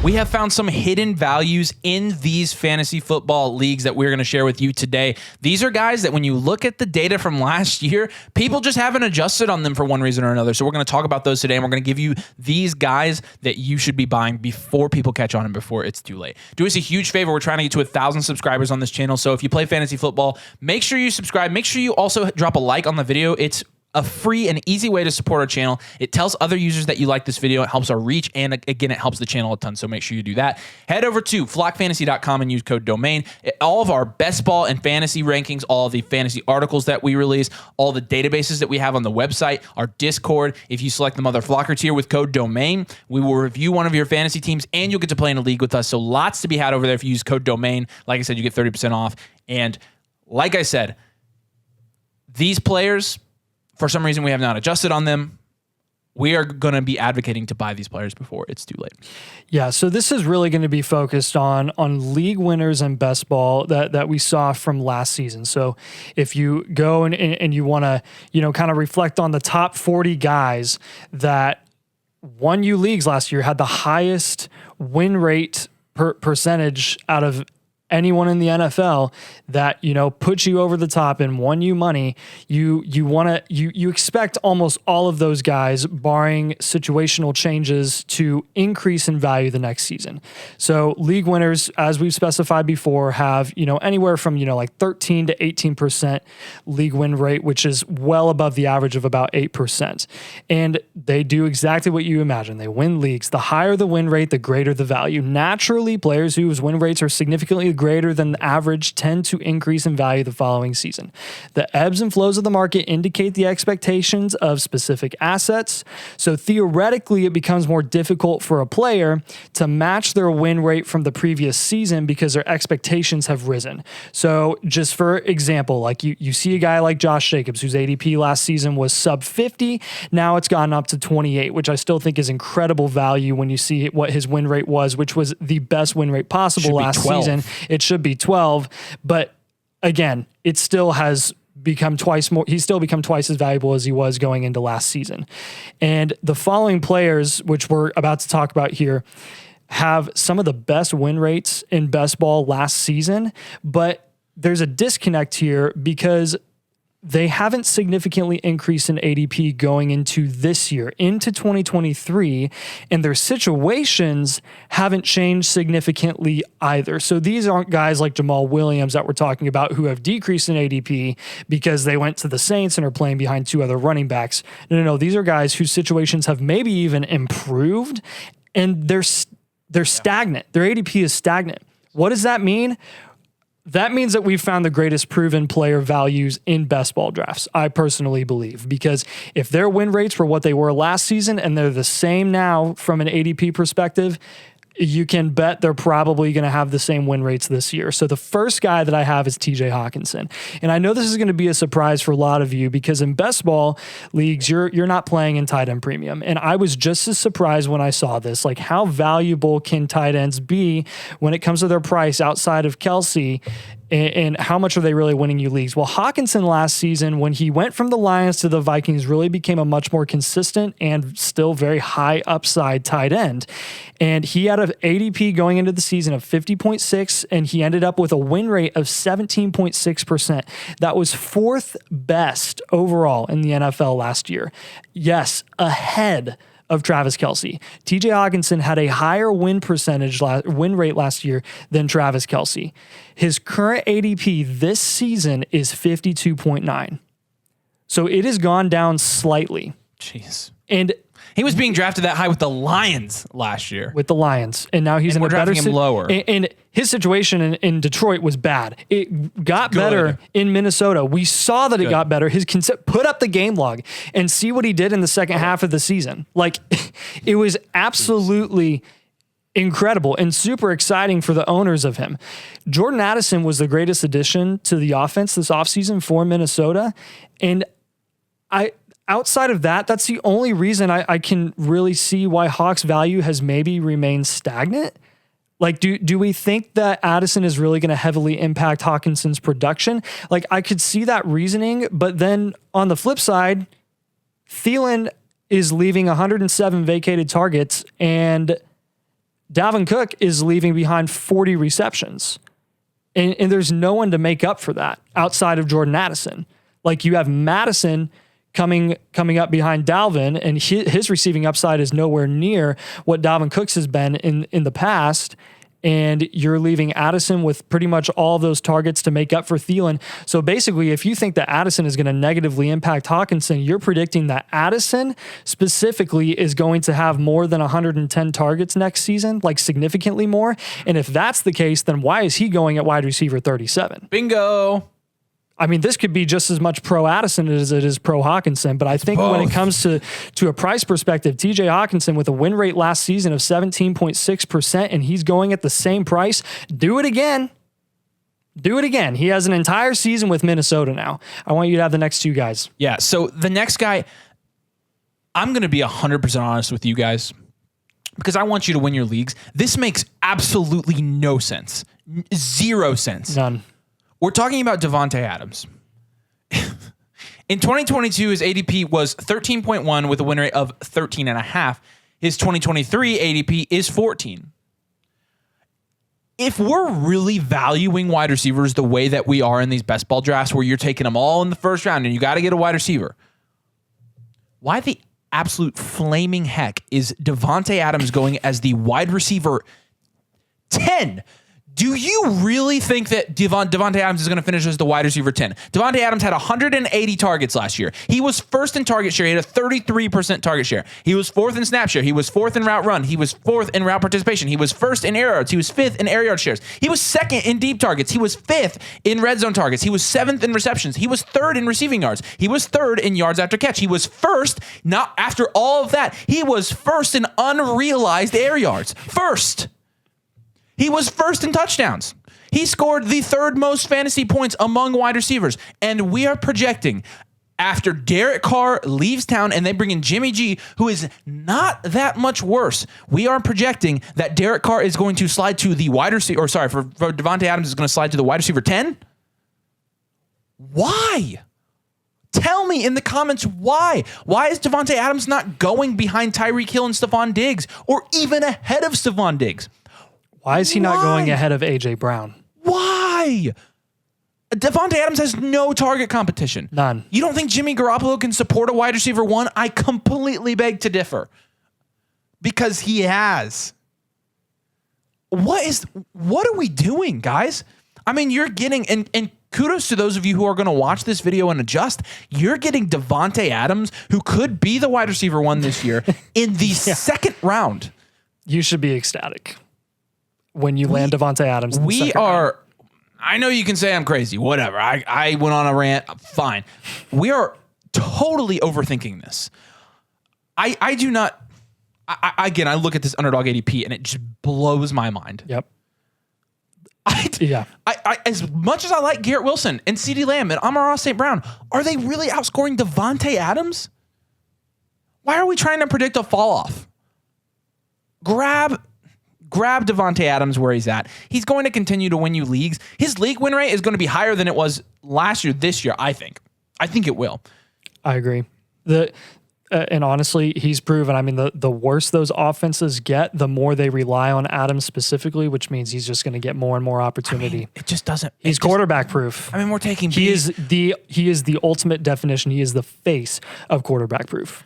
We have found some hidden values in these fantasy football leagues that we're going to share with you today. These are guys that when you look at the data from last year, people just haven't adjusted on them for one reason or another. So we're going to talk about those today, and we're going to give you these guys that you should be buying before people catch on and before it's too late. Do us a huge favor. We're trying to get to 1,000 subscribers on this channel. So if you play fantasy football, make sure you subscribe. Make sure you also drop a like on the video. It's a free and easy way to support our channel. It tells other users that you like this video. It helps our reach, and again, it helps the channel a ton, so make sure you do that. Head over to flockfantasy.com and use code DOMAIN. All of our best ball and fantasy rankings, all of the fantasy articles that we release, all the databases that we have on the website, our Discord. If you select the Mother Flocker tier with code DOMAIN, we will review one of your fantasy teams, and you'll get to play in a league with us. So lots to be had over there if you use code DOMAIN. Like I said, you get 30% off. And like I said, these players, for some reason, we have not adjusted on them. We are going to be advocating to buy these players before it's too late. Yeah, so this is really going to be focused on league winners and best ball that we saw from last season. So if you go and you want to, kind of reflect on the top 40 guys that won you leagues last year, had the highest win rate percentage out of anyone in the NFL that, put you over the top and won you money, you expect almost all of those guys, barring situational changes, to increase in value the next season. So league winners, as we've specified before, have, anywhere from, like 13 to 18% league win rate, which is well above the average of about 8%. And they do exactly what you imagine. They win leagues. The higher the win rate, the greater the value. Naturally, players whose win rates are significantly greater than the average tend to increase in value the following season. The ebbs and flows of the market indicate the expectations of specific assets. So theoretically, it becomes more difficult for a player to match their win rate from the previous season because their expectations have risen. So just for example, like you see a guy like Josh Jacobs, whose ADP last season was sub 50. Now it's gone up to 28, which I still think is incredible value when you see what his win rate was, which was the best win rate possible last season. It should be 12, but again, it still has become twice more. He's still become twice as valuable as he was going into last season. And the following players, which we're about to talk about here, have some of the best win rates in best ball last season, but there's a disconnect here because they haven't significantly increased in ADP going into this year, into 2023, and their situations haven't changed significantly either. So these aren't guys like Jamal Williams that we're talking about who have decreased in ADP because they went to the Saints and are playing behind two other running backs. No. These are guys whose situations have maybe even improved, and they're stagnant. Their ADP is stagnant. What does that mean? That means that we've found the greatest proven player values in best ball drafts, I personally believe, because if their win rates were what they were last season and they're the same now from an ADP perspective, you can bet they're probably going to have the same win rates this year. So the first guy that I have is TJ Hawkinson. And I know this is going to be a surprise for a lot of you because in best ball leagues, you're not playing in tight end premium. And I was just as surprised when I saw this, like how valuable can tight ends be when it comes to their price outside of Kelsey, and how much are they really winning you leagues? Well, Hawkinson last season, when he went from the Lions to the Vikings, really became a much more consistent and still very high upside tight end. And he had an ADP going into the season of 50.6, and he ended up with a win rate of 17.6%. That was fourth best overall in the NFL last year. Yes, ahead of Travis Kelce. TJ Hawkinson had a higher win rate last year than Travis Kelce. His current ADP this season is 52.9. So it has gone down slightly. Jeez. And he was being drafted that high with the Lions last year. With the Lions. And now he's in a better him lower. And his situation in Detroit was bad. It got better in Minnesota. We saw that it got better. Put up the game log and see what he did in the second half of the season. Like, it was absolutely incredible and super exciting for the owners of him. Jordan Addison was the greatest addition to the offense this offseason for Minnesota. And outside of that, that's the only reason I can really see why Hawks' value has maybe remained stagnant. Like, do we think that Addison is really going to heavily impact Hawkinson's production? Like, I could see that reasoning, but then on the flip side, Thielen is leaving 107 vacated targets, and Dalvin Cook is leaving behind 40 receptions. And there's no one to make up for that outside of Jordan Addison. Like, you have Madison coming up behind Dalvin, and his receiving upside is nowhere near what Dalvin Cook's has been in the past. And you're leaving Addison with pretty much all those targets to make up for Thielen. So basically, if you think that Addison is going to negatively impact Hawkinson, you're predicting that Addison specifically is going to have more than 110 targets next season, like significantly more. And if that's the case, then why is he going at wide receiver 37? Bingo. I mean, this could be just as much pro Addison as it is pro Hawkinson, but I think when it comes to a price perspective, TJ Hawkinson with a win rate last season of 17.6%, and he's going at the same price, do it again. Do it again. He has an entire season with Minnesota now. I want you to have the next two guys. Yeah, so the next guy, I'm going to be 100% honest with you guys because I want you to win your leagues. This makes absolutely no sense. Zero sense. None. We're talking about Devonte Adams. In 2022, his ADP was 13.1 with a win rate of 13.5. His 2023 ADP is 14. If we're really valuing wide receivers the way that we are in these best ball drafts where you're taking them all in the first round and you got to get a wide receiver, why the absolute flaming heck is Devonte Adams going as the wide receiver 10? Do you really think that Devonte Adams is going to finish as the wide receiver 10? Devonte Adams had 180 targets last year. He was first in target share. He had a 33% target share. He was fourth in snap share. He was fourth in route run. He was fourth in route participation. He was first in air yards. He was fifth in air yard shares. He was second in deep targets. He was fifth in red zone targets. He was seventh in receptions. He was third in receiving yards. He was third in yards after catch. He was first, not after all of that, he was first in unrealized air yards. First. He was first in touchdowns. He scored the third most fantasy points among wide receivers. And we are projecting after Derek Carr leaves town and they bring in Jimmy G, who is not that much worse. We are projecting that Derek Carr is going to slide to the wide receiver, for Devonte Adams is going to slide to the wide receiver 10. Why? Tell me in the comments why. Why is Devonte Adams not going behind Tyreek Hill and Stephon Diggs or even ahead of Stephon Diggs? Why is he not going ahead of A.J. Brown? Why? Devonte Adams has no target competition. None. You don't think Jimmy Garoppolo can support a wide receiver 1? I completely beg to differ. Because he has. What are we doing, guys? I mean, you're getting, and kudos to those of you who are going to watch this video and adjust. You're getting Devonte Adams, who could be the wide receiver 1 this year, in the second round. You should be ecstatic when you land Devonte Adams. We are. I know you can say I'm crazy. Whatever. I went on a rant. Fine. We are totally overthinking this. I do not. Again, I look at this underdog ADP and it just blows my mind. Yep. I as much as I like Garrett Wilson and CeeDee Lamb and Amon-Ra St. Brown, are they really outscoring Devonte Adams? Why are we trying to predict a fall off? Grab Devonte Adams where he's at. He's going to continue to win you leagues. His league win rate is going to be higher than it was last year, this year, I think. I think it will. I agree. And honestly, he's proven, I mean, the worse those offenses get, the more they rely on Adams specifically, which means he's just going to get more and more opportunity. I mean, it just doesn't. He's quarterback proof. I mean, we're taking. He is the ultimate definition. He is the face of quarterback proof.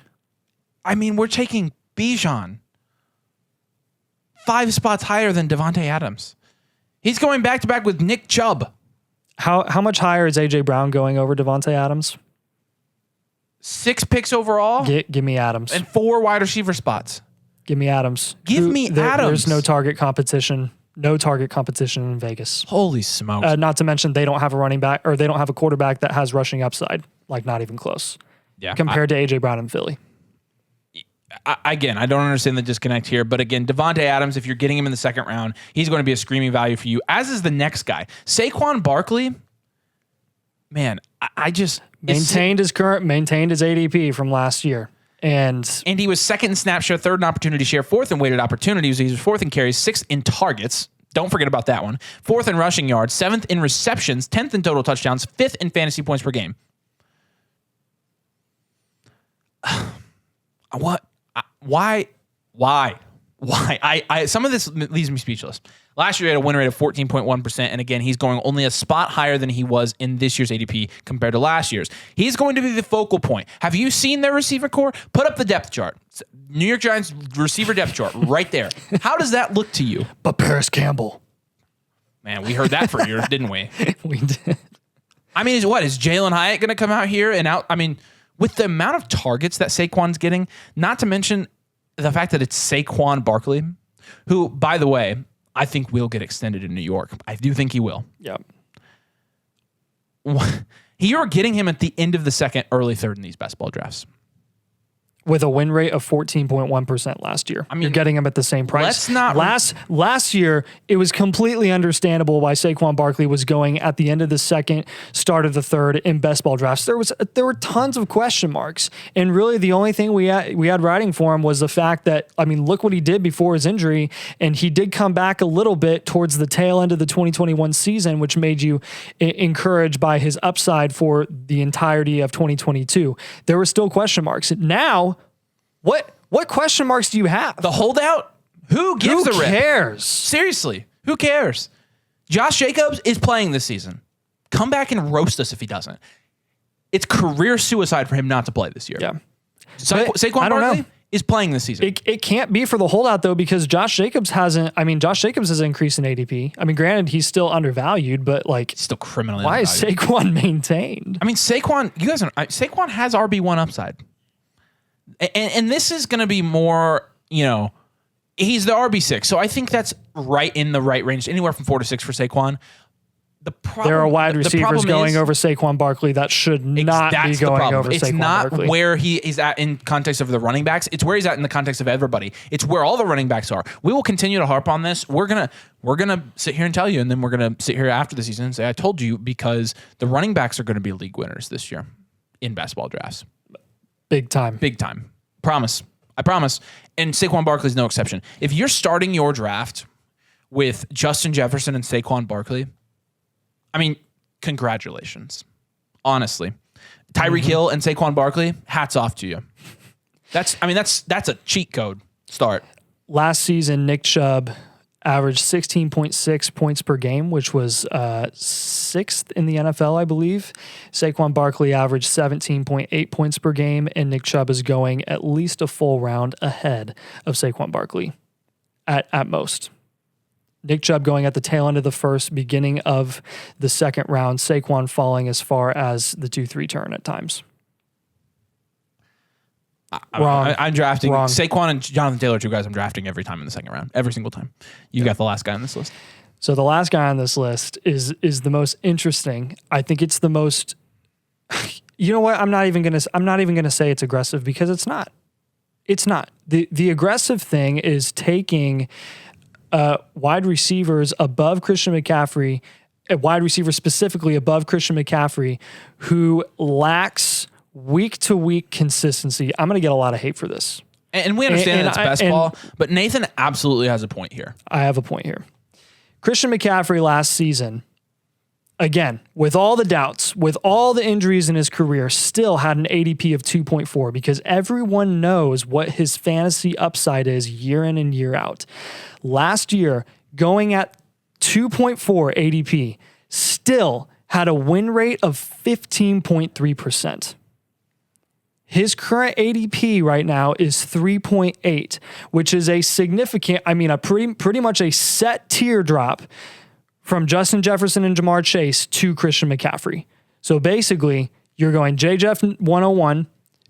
I mean, we're taking Bijan 5 spots higher than Devonte Adams. He's going back to back with Nick Chubb. How much higher is A.J. Brown going over Devonte Adams? 6 picks overall. Give me Adams. And 4 wide receiver spots. Give me Adams. Give me Adams. There's no target competition. No target competition in Vegas. Holy smokes. Not to mention they don't have a running back, or they don't have a quarterback that has rushing upside. Like, not even close. Yeah. Compared to A.J. Brown in Philly. Again, I don't understand the disconnect here, but again, Devonte Adams, if you're getting him in the second round, he's going to be a screaming value for you, as is the next guy. Saquon Barkley, man, I just... Maintained his ADP from last year. And he was second in snap share, third in opportunity share, fourth in weighted opportunities. He was fourth in carries, sixth in targets. Don't forget about that one. Fourth in rushing yards, seventh in receptions, 10th in total touchdowns, fifth in fantasy points per game. What? Why? why. I some of this leaves me speechless. Last year, he had a win rate of 14.1%, and again, he's going only a spot higher than he was in this year's ADP compared to last year's. He's going to be the focal point. Have you seen their receiver core? Put up the depth chart. New York Giants receiver depth chart right there. How does that look to you? But Paris Campbell. Man, we heard that for years, didn't we? We did. I mean, is Jalen Hyatt going to come out here and out? I mean, with the amount of targets that Saquon's getting, not to mention the fact that it's Saquon Barkley, who, by the way, I think will get extended in New York. I do think he will. Yep. You're getting him at the end of the second, early third in these best ball drafts. With a win rate of 14.1% last year. I mean, you're getting him at the same price. Let's not last year, it was completely understandable why Saquon Barkley was going at the end of the second, start of the third in best ball drafts. There were tons of question marks, and really the only thing we had riding for him was the fact that, I mean, look what he did before his injury, and he did come back a little bit towards the tail end of the 2021 season, which made you encouraged by his upside for the entirety of 2022. There were still question marks. Now, what question marks do you have? The holdout? Who gives a rip? Who cares? Seriously, who cares? Josh Jacobs is playing this season. Come back and roast us if he doesn't. It's career suicide for him not to play this year. Yeah. Saquon Barkley is playing this season. It can't be for the holdout, though, because Josh Jacobs has increased in ADP. I mean, granted, he's still undervalued, but like, still criminally why undervalued. is Saquon maintained? I mean, Saquon has RB1 upside. And this is going to be more, he's the RB6. So I think that's right in the right range, anywhere from 4 to 6 for Saquon. There are wide receivers going over Saquon Barkley that should not be going over Saquon Barkley. It's not where he is at in context of the running backs. It's where he's at in the context of everybody. It's where all the running backs are. We will continue to harp on this. We're gonna sit here and tell you, and then we're gonna sit here after the season and say, I told you, because the running backs are going to be league winners this year in basketball drafts. Big time. Promise. I promise. And Saquon Barkley's no exception. If you're starting your draft with Justin Jefferson and Saquon Barkley, I mean, congratulations. Honestly. Tyreek Hill and Saquon Barkley, hats off to you. That's a cheat code start. Last season, Nick Chubb averaged 16.6 points per game, which was sixth in the NFL, I believe. Saquon Barkley averaged 17.8 points per game, and Nick Chubb is going at least a full round ahead of Saquon Barkley at most. Nick Chubb going at the tail end of the first, beginning of the second round, Saquon falling as far as the 2-3 turn at times. I'm drafting Saquon and Jonathan Taylor, two guys I'm drafting every time in the second round, every single time. You got the last guy on this list. So the last guy on this list is the most interesting. I think it's the most. You know what? I'm not even gonna say it's aggressive, because it's not. It's not. The aggressive thing is taking wide receivers above Christian McCaffrey, a wide receiver specifically above Christian McCaffrey, who lacks week-to-week consistency. I'm going to get a lot of hate for this. And we understand that it's best ball, but Nathan absolutely has a point here. I have a point here. Christian McCaffrey last season, again, with all the doubts, with all the injuries in his career, still had an ADP of 2.4, because everyone knows what his fantasy upside is year in and year out. Last year, going at 2.4 ADP, still had a win rate of 15.3%. His current ADP right now is 3.8, which is a significant, pretty much a set tier drop from Justin Jefferson and Jamar Chase to Christian McCaffrey. So basically, you're going J-Jeff 101,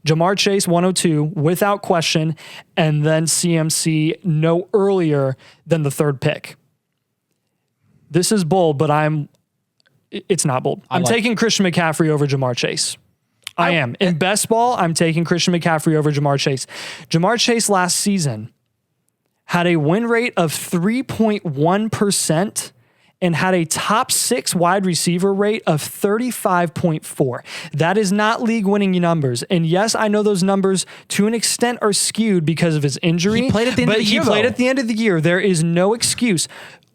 Jamar Chase 102 without question, and then CMC no earlier than the third pick. This is bold, but it's not bold. I'm taking Christian McCaffrey over Jamar Chase. I am. In best ball, I'm taking Christian McCaffrey over Jamar Chase. Jamar Chase last season had a win rate of 3.1% and had a top 6 wide receiver rate of 35.4. That is not league winning numbers. And yes, I know those numbers to an extent are skewed because of his injury. He played at the end of the year. But he played at the end of the year. There is no excuse.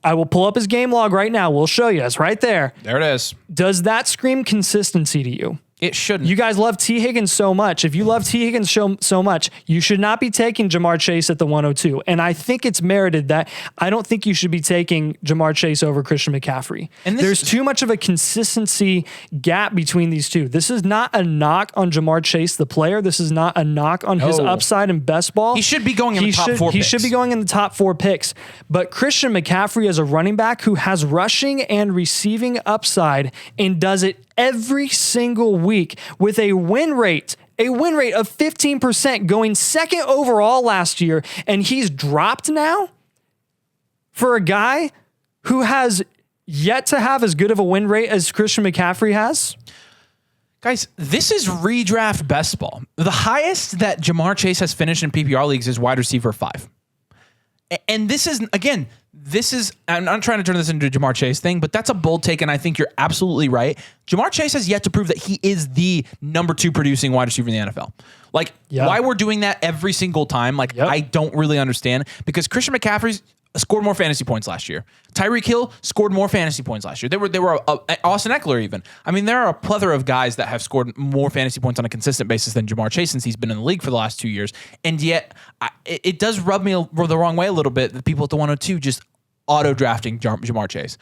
I will pull up his game log right now. We'll show you. It's right there. There it is. Does that scream consistency to you? It shouldn't. You guys love T. Higgins so much. If you love T. Higgins so much, you should not be taking Jamar Chase at the 102. And I think it's merited that. I don't think you should be taking Jamar Chase over Christian McCaffrey. And there's too much of a consistency gap between these two. This is not a knock on Jamar Chase, the player. This is not a knock on his upside in best ball. He should be going in the top 4 picks. He should be going in the top 4 picks. But Christian McCaffrey is a running back who has rushing and receiving upside and does it every single week with a win rate of 15%, going second overall last year, and he's dropped now for a guy who has yet to have as good of a win rate as Christian McCaffrey has. Guys, this is redraft best ball. The highest that Jamar Chase has finished in PPR leagues is wide receiver 5. And this is, again, I'm not trying to turn this into a Jamar Chase thing, but that's a bold take, and I think you're absolutely right. Jamar Chase has yet to prove that he is the number 2 producing wide receiver in the NFL. Like, why we're doing that every single time, I don't really understand, because Christian McCaffrey scored more fantasy points last year. Tyreek Hill scored more fantasy points last year. There were Austin Eckler even. I mean, there are a plethora of guys that have scored more fantasy points on a consistent basis than Jamar Chase since he's been in the league for the last 2 years. And yet, it does rub me the wrong way a little bit that people at the 102 just auto-drafting Jamar Chase.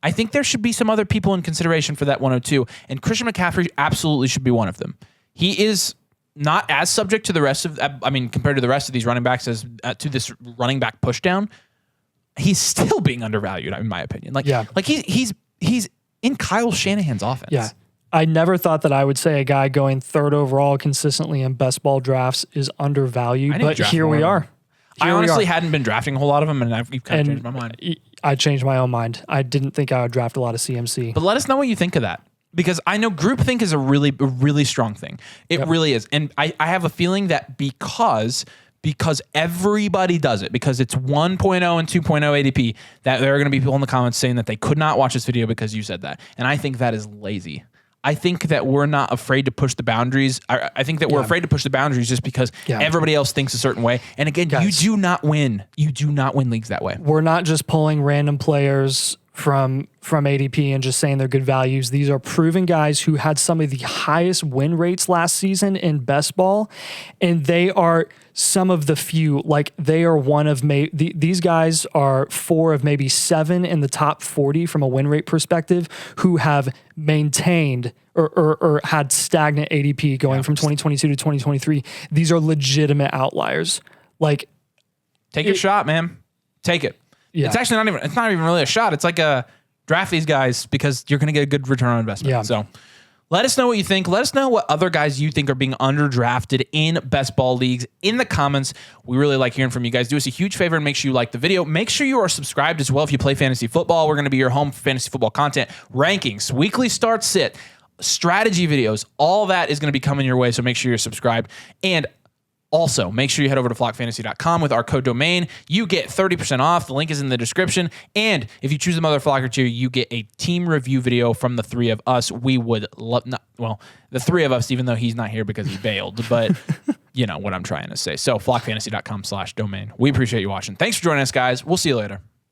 I think there should be some other people in consideration for that 102, and Christian McCaffrey absolutely should be one of them. He is not as subject to the rest of, compared to the rest of these running backs as to this running back pushdown. He's still being undervalued, in my opinion. He's in Kyle Shanahan's offense. Yeah. I never thought that I would say a guy going 3rd overall consistently in best ball drafts is undervalued, but here we are. I honestly hadn't been drafting a whole lot of them, and I've kind of changed my mind. I changed my own mind. I didn't think I would draft a lot of CMC. But let us know what you think of that, because I know groupthink is a really strong thing. It really is. And I have a feeling that because everybody does it, because it's 1.0 and 2.0 ADP, that there are going to be people in the comments saying that they could not watch this video because you said that. And I think that is lazy. I think that we're not afraid to push the boundaries. I think that we're afraid to push the boundaries just because everybody else thinks a certain way. And again, guys, you do not win. You do not win leagues that way. We're not just pulling random players from ADP and just saying they're good values. These are proven guys who had some of the highest win rates last season in best ball, and they are some of the few. Like, they are one of these guys are 4 of maybe 7 in the top 40 from a win rate perspective who have maintained or had stagnant ADP going from 2022 to 2023. These are legitimate outliers. Like, take your shot, man. Take it. Yeah. It's not even really a shot. It's like a draft these guys because you're going to get a good return on investment. Yeah. So let us know what you think. Let us know what other guys you think are being underdrafted in best ball leagues in the comments. We really like hearing from you guys. Do us a huge favor and make sure you like the video. Make sure you are subscribed as well if you play fantasy football. We're going to be your home for fantasy football content, rankings, weekly start sit, strategy videos. All that is going to be coming your way, so make sure you're subscribed. And also, make sure you head over to flockfantasy.com with our code DOMAIN. You get 30% off. The link is in the description. And if you choose the Mother Flocker tier, you get a team review video from the 3 of us. We would love, the 3 of us, even though he's not here because he bailed, but you know what I'm trying to say. So flockfantasy.com/domain. We appreciate you watching. Thanks for joining us, guys. We'll see you later.